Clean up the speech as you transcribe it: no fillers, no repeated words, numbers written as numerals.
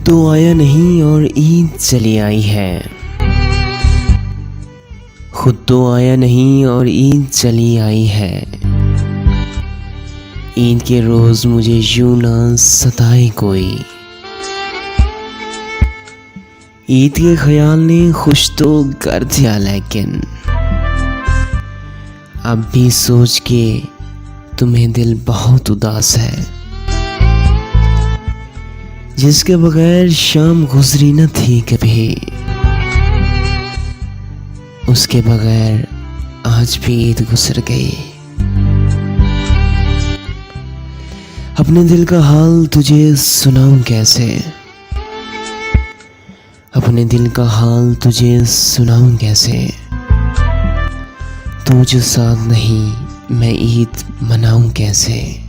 तो आया नहीं और ईद चली आई है। खुद तो आया नहीं और ईद चली आई है। ईद के रोज मुझे यूं ना सताए कोई। ईद के ख्याल ने खुश तो कर दिया, लेकिन अब भी सोच के तुम्हें दिल बहुत उदास है। जिसके बगैर शाम गुजरी न थी कभी, उसके बगैर आज भी ईद गुजर गई। अपने दिल का हाल तुझे सुनाऊं कैसे, अपने दिल का हाल तुझे सुनाऊं कैसे। तू जो साथ नहीं मैं ईद मनाऊं कैसे।